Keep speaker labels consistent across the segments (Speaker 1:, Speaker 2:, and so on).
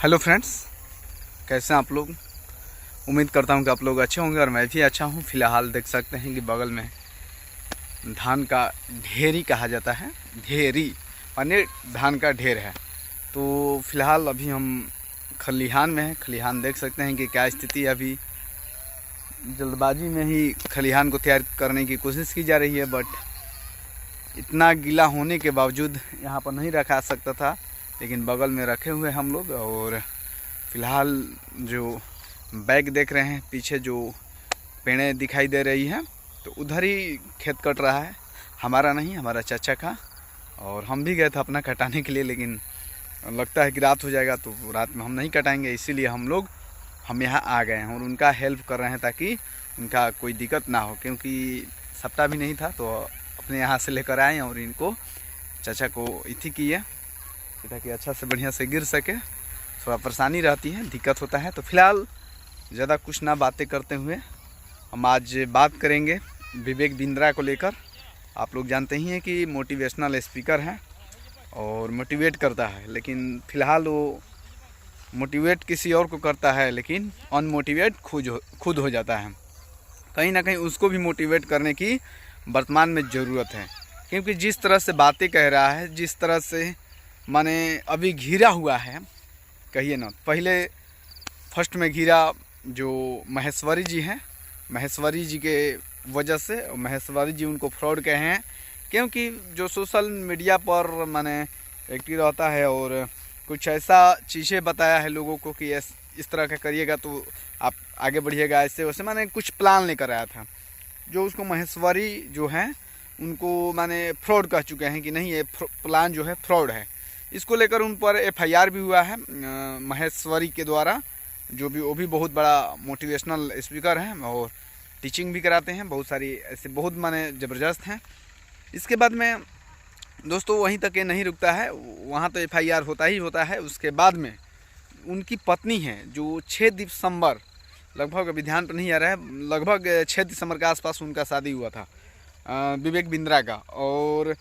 Speaker 1: Hello friends, कैसे हैं आप लोग। उम्मीद करता हूं कि आप लोग अच्छे होंगे और मैं भी अच्छा हूं। फ़िलहाल देख सकते हैं कि बगल में धान का ढेरी कहा जाता है। ढेरी माने धान का ढेर है। तो फ़िलहाल अभी हम खलिहान में हैं। खलिहान देख सकते हैं कि क्या स्थिति है। अभी जल्दबाजी में ही खलिहान को तैयार करने की कोशिश की जा रही है, बट इतना गीला होने के बावजूद यहाँ पर नहीं रखा सकता था, लेकिन बगल में रखे हुए हम लोग। और फ़िलहाल जो बैग देख रहे हैं, पीछे जो पेड़ें दिखाई दे रही हैं, तो उधर ही खेत कट रहा है। हमारा नहीं, हमारा चाचा का। और हम भी गए थे अपना कटाने के लिए, लेकिन लगता है कि रात हो जाएगा, तो रात में हम नहीं कटाएंगे। इसीलिए हम यहाँ आ गए हैं और उनका हेल्प कर रहे हैं ताकि उनका कोई दिक्कत ना हो, क्योंकि सप्ताह भी नहीं था। तो अपने यहाँ से लेकर आए और इनको चाचा को इथी की है ताकि अच्छा से बढ़िया से गिर सके। थोड़ा परेशानी रहती है, दिक्कत होता है। तो फिलहाल ज़्यादा कुछ ना बातें करते हुए हम आज बात करेंगे विवेक बिंद्रा को लेकर। आप लोग जानते ही हैं कि मोटिवेशनल स्पीकर हैं और मोटिवेट करता है, लेकिन फ़िलहाल वो मोटिवेट किसी और को करता है, लेकिन अनमोटिवेट खुद हो जाता है। कहीं ना कहीं उसको भी मोटिवेट करने की वर्तमान में ज़रूरत है, क्योंकि जिस तरह से बातें कह रहा है, जिस तरह से माने अभी घिरा हुआ है, कहिए ना। पहले फर्स्ट में घिरा जो महेश्वरी जी हैं, महेश्वरी जी के वजह से। महेश्वरी जी उनको फ्रॉड कहे हैं, क्योंकि जो सोशल मीडिया पर माने एक्टिव रहता है और कुछ ऐसा चीज़ें बताया है लोगों को कि इस तरह का करिएगा तो आप आगे बढ़िएगा, ऐसे वैसे माने कुछ प्लान लेकर आया था। जो उसको महेश्वरी जो हैं उनको माने फ्रॉड कह चुके हैं कि नहीं, ये प्लान जो है फ्रॉड है। इसको लेकर उन पर FIR भी हुआ है महेश्वरी के द्वारा, जो भी वो भी बहुत बड़ा मोटिवेशनल स्पीकर हैं और टीचिंग भी कराते हैं। बहुत सारी ऐसे बहुत माने ज़बरदस्त हैं। इसके बाद में दोस्तों वहीं तक ये नहीं रुकता है, वहाँ तो FIR होता ही होता है। उसके बाद में उनकी पत्नी है जो 6 दिसंबर, लगभग अभी ध्यान पर नहीं आ रहा है, लगभग 6 दिसंबर के आसपास उनका शादी हुआ था विवेक बिंद्रा का। और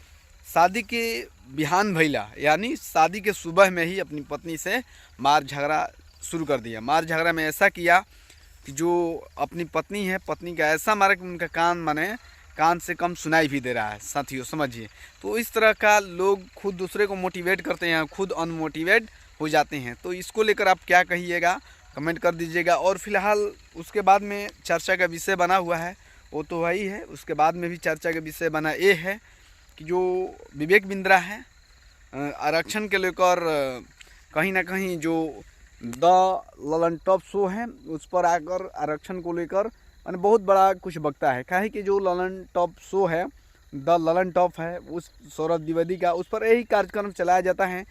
Speaker 1: शादी के बिहान भैला यानी शादी के सुबह में ही अपनी पत्नी से मार झगड़ा शुरू कर दिया। मार झगड़ा में ऐसा किया कि जो अपनी पत्नी है, पत्नी का ऐसा मारा कि उनका कान से कम सुनाई भी दे रहा है। साथियों समझिए, तो इस तरह का लोग खुद दूसरे को मोटिवेट करते हैं, खुद अनमोटिवेट हो जाते हैं। तो इसको लेकर आप क्या कहिएगा, कमेंट कर दीजिएगा। और फिलहाल उसके बाद में चर्चा का विषय बना हुआ है, वो तो वही है। उसके बाद में भी चर्चा का विषय बना ये है कि जो विवेक बिंद्रा है आरक्षण के लेकर कहीं ना कहीं जो द ललन टॉप शो है उस पर आकर आरक्षण को लेकर मैंने बहुत बड़ा कुछ बकता है। काहे कि जो ललन टॉप शो है, द ललन टॉप है, उस सौरभ द्विवेदी का, उस पर यही कार्यक्रम चलाया जाता है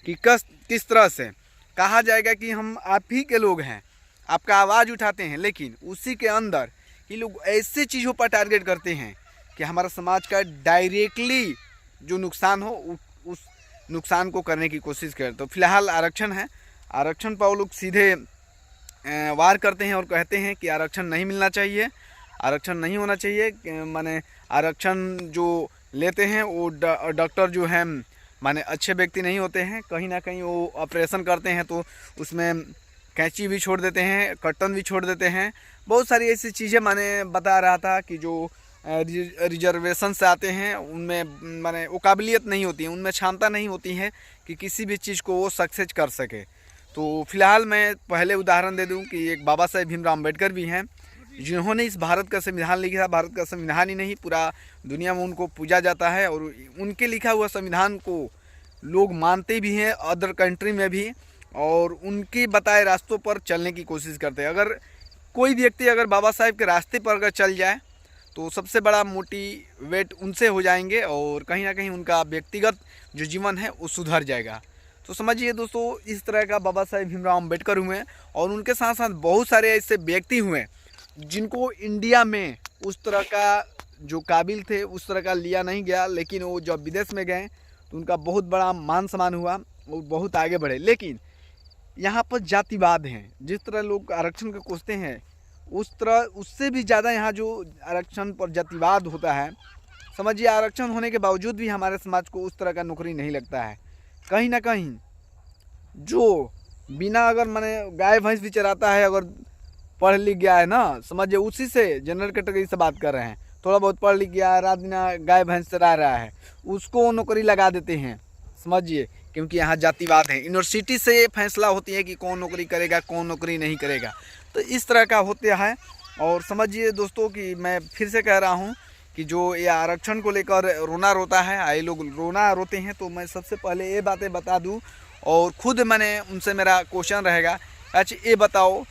Speaker 1: कि किस तरह से कहा जाएगा कि हम आप ही के लोग हैं, आपका आवाज़ उठाते हैं, लेकिन उसी के अंदर ये लोग ऐसे चीज़ों पर टारगेट करते हैं कि हमारा समाज का डायरेक्टली जो नुकसान हो उस नुकसान को करने की कोशिश करें। तो फिलहाल आरक्षण है, आरक्षण पर वो लोग सीधे वार करते हैं और कहते हैं कि आरक्षण नहीं मिलना चाहिए, आरक्षण नहीं होना चाहिए। माने आरक्षण जो लेते हैं वो डॉक्टर जो हैं माने अच्छे व्यक्ति नहीं होते हैं। कहीं ना कहीं वो ऑपरेशन करते हैं तो उसमें कैंची भी छोड़ देते हैं, कर्टन भी छोड़ देते हैं। बहुत सारी ऐसी चीज़ें माने बता रहा था कि जो रिजर्वेशन से आते हैं उनमें माने वो काबिलियत नहीं होती है, उनमें क्षमता नहीं होती है कि किसी भी चीज़ को वो सक्सेस कर सके। तो फिलहाल मैं पहले उदाहरण दे दूं कि एक बाबा साहेब भीमराव अम्बेडकर भी हैं, जिन्होंने इस भारत का संविधान लिखा। भारत का संविधान ही नहीं, पूरा दुनिया में उनको पूजा जाता है और उनके लिखा हुआ संविधान को लोग मानते भी हैं अदर कंट्री में भी, और उनके बताए रास्तों पर चलने की कोशिश करते हैं। अगर कोई व्यक्ति अगर बाबा साहेब के रास्ते पर अगर चल जाए तो सबसे बड़ा मोटिवेट उनसे हो जाएंगे और कहीं ना कहीं उनका व्यक्तिगत जो जीवन है वो सुधर जाएगा। तो समझिए दोस्तों, इस तरह का बाबा साहेब भीमराव अम्बेडकर हुए और उनके साथ साथ बहुत सारे ऐसे व्यक्ति हुए जिनको इंडिया में उस तरह का जो काबिल थे उस तरह का लिया नहीं गया, लेकिन वो जब विदेश में गए तो उनका बहुत बड़ा मान सम्मान हुआ, वो बहुत आगे बढ़े। लेकिन यहाँ पर जातिवाद हैं, जिस तरह लोग आरक्षण को कोसते हैं उस तरह उससे भी ज़्यादा यहाँ जो आरक्षण पर जातिवाद होता है। समझिए, आरक्षण होने के बावजूद भी हमारे समाज को उस तरह का नौकरी नहीं लगता है। कहीं ना कहीं जो बिना अगर माने गाय भैंस भी चराता है, अगर पढ़ लिख गया है ना, समझिए उसी से जनरल कैटेगरी से बात कर रहे हैं, थोड़ा बहुत पढ़ लिख गया, रात दिन गाय भैंस चरा रहा है, उसको नौकरी लगा देते हैं, समझिए, क्योंकि यहाँ जातिवाद है। यूनिवर्सिटी से फैसला होती है कि कौन नौकरी करेगा कौन नौकरी नहीं करेगा, तो इस तरह का होता है। और समझिए दोस्तों कि मैं फिर से कह रहा हूँ कि जो ये आरक्षण को लेकर रोना रोता है, आए लोग रोना रोते हैं, तो मैं सबसे पहले ये बातें बता दूँ, और ख़ुद मैंने उनसे मेरा क्वेश्चन रहेगा, अच्छा ये बताओ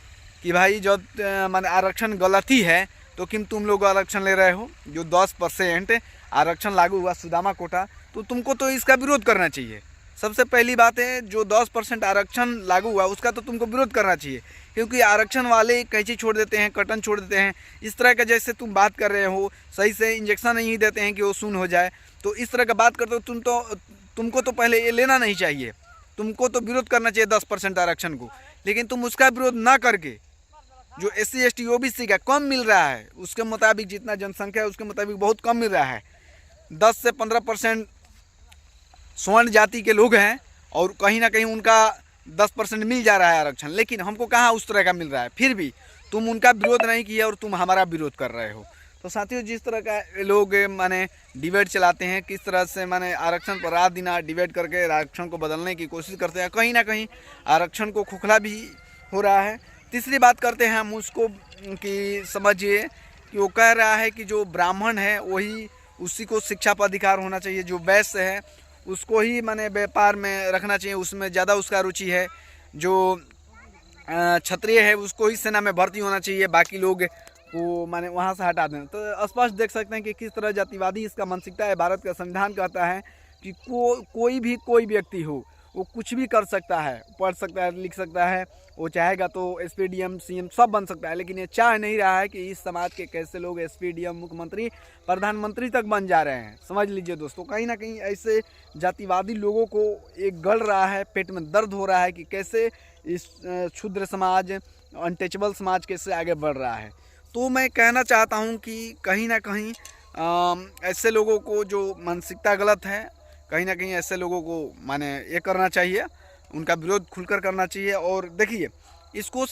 Speaker 1: कि भाई जब माने आरक्षण गलत ही है तो क्यों तुम लोग आरक्षण ले रहे हो? जो 10% आरक्षण लागू हुआ सुदामा कोटा, तो तुमको तो इसका विरोध करना चाहिए। सबसे पहली बात है, जो 10% आरक्षण लागू हुआ उसका तो तुमको विरोध करना चाहिए, क्योंकि आरक्षण वाले कैंची छोड़ देते हैं, कटन छोड़ देते हैं, इस तरह का जैसे तुम बात कर रहे हो, सही से इंजेक्शन नहीं देते हैं कि वो सुन हो जाए, तो इस तरह का बात करते हो तुमको तो पहले ये लेना नहीं चाहिए, तुमको तो विरोध करना चाहिए 10% आरक्षण को। लेकिन तुम उसका विरोध ना करके जो SC ST OBC का कम मिल रहा है, उसके मुताबिक जितना जनसंख्या है उसके मुताबिक बहुत कम मिल रहा है, 10 से 15% स्वर्ण जाति के लोग हैं और कहीं ना कहीं उनका 10% मिल जा रहा है आरक्षण, लेकिन हमको कहाँ उस तरह का मिल रहा है, फिर भी तुम उनका विरोध नहीं किया और तुम हमारा विरोध कर रहे हो। तो साथियों, जिस तरह का लोग माने डिबेट चलाते हैं, किस तरह से माने आरक्षण पर रात दिन डिबेट करके आरक्षण को बदलने की कोशिश करते हैं, कहीं ना कहीं आरक्षण को खोखला भी हो रहा है। तीसरी बात करते हैं हम उसको कि समझिए कि वो कह रहा है कि जो ब्राह्मण है वही उसी को शिक्षा पर अधिकार होना चाहिए, जो वैश्य है उसको ही माने व्यापार में रखना चाहिए, उसमें ज़्यादा उसका रुचि है, जो क्षत्रिय है उसको ही सेना में भर्ती होना चाहिए, बाकी लोग वो माने वहाँ से हटा दें। तो स्पष्ट देख सकते हैं कि किस तरह जातिवादी इसका मानसिकता है। भारत का संविधान कहता है कि कोई व्यक्ति हो वो कुछ भी कर सकता है, पढ़ सकता है, लिख सकता है, वो चाहेगा तो SP DM CM सब बन सकता है, लेकिन ये चाह नहीं रहा है कि इस समाज के कैसे लोग SP DM मुख्यमंत्री प्रधानमंत्री तक बन जा रहे हैं। समझ लीजिए दोस्तों, कहीं ना कहीं ऐसे जातिवादी लोगों को एक गल रहा है, पेट में दर्द हो रहा है कि कैसे इस क्षुद्र समाज, अनटचेबल समाज कैसे आगे बढ़ रहा है। तो मैं कहना चाहता हूँ कि कहीं ना कहीं ऐसे लोगों को जो मानसिकता गलत है, कहीं ना कहीं ऐसे लोगों को माने ये करना चाहिए, उनका विरोध खुलकर करना चाहिए। और देखिए, इसको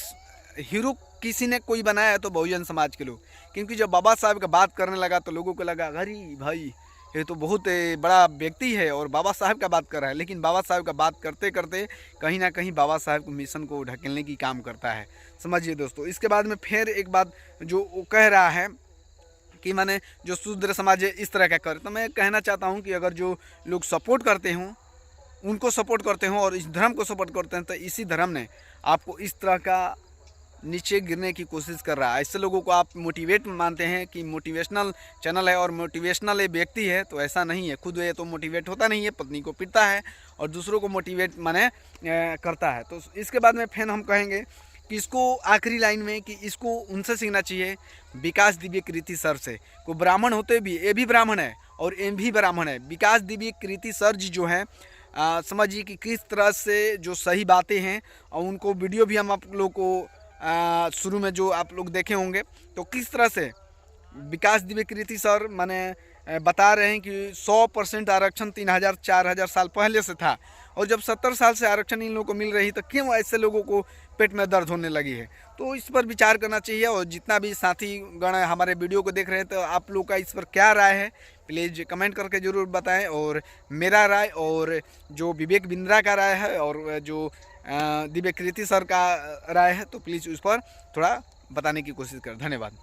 Speaker 1: हीरो किसी ने कोई बनाया है तो बहुजन समाज के लोग, क्योंकि जब बाबा साहब का बात करने लगा तो लोगों को लगा अरे भाई ये तो बहुत बड़ा व्यक्ति है और बाबा साहब का बात कर रहा है, लेकिन बाबा साहब का बात करते करते कहीं ना कहीं बाबा साहब को मिशन को ढकेलने की काम करता है। समझिए दोस्तों, इसके बाद में फिर एक बात जो वो कह रहा है कि माने जो शूद्र समाज है इस तरह का कर, तो मैं कहना चाहता हूँ कि अगर जो लोग सपोर्ट करते हों, उनको सपोर्ट करते हों और इस धर्म को सपोर्ट करते हैं, तो इसी धर्म ने आपको इस तरह का नीचे गिरने की कोशिश कर रहा है। ऐसे लोगों को आप मोटिवेट मानते हैं कि मोटिवेशनल चैनल है और मोटिवेशनल व्यक्ति है, तो ऐसा नहीं है। खुद ये तो मोटिवेट होता नहीं है, पत्नी को पीटता है और दूसरों को मोटिवेट माने करता है। तो इसके बाद में फिर हम कहेंगे कि इसको आखिरी लाइन में कि इसको उनसे सीखना चाहिए, विकास दिव्य कृति सर से। को ब्राह्मण होते भी, ये भी ब्राह्मण है और एम भी ब्राह्मण है। विकास दिव्य कृति सर जी जो है, समझिए कि किस तरह से जो सही बातें हैं, और उनको वीडियो भी हम आप लोग को शुरू में जो आप लोग देखे होंगे, तो किस तरह से विकास दिव्य कृति सर माने बता रहे हैं कि 100% आरक्षण 3000-4000 साल पहले से था, और जब 70 साल से आरक्षण इन लोगों को मिल रही तो क्यों ऐसे लोगों को पेट में दर्द होने लगी है। तो इस पर विचार करना चाहिए। और जितना भी साथी गण हमारे वीडियो को देख रहे हैं, तो आप लोग का इस पर क्या राय है प्लीज़ कमेंट करके ज़रूर बताएं। और मेरा राय और जो विवेक बिंद्रा का राय है और जो दिव्य कृति सर का राय है, तो प्लीज़ उस पर थोड़ा बताने की कोशिश करें। धन्यवाद।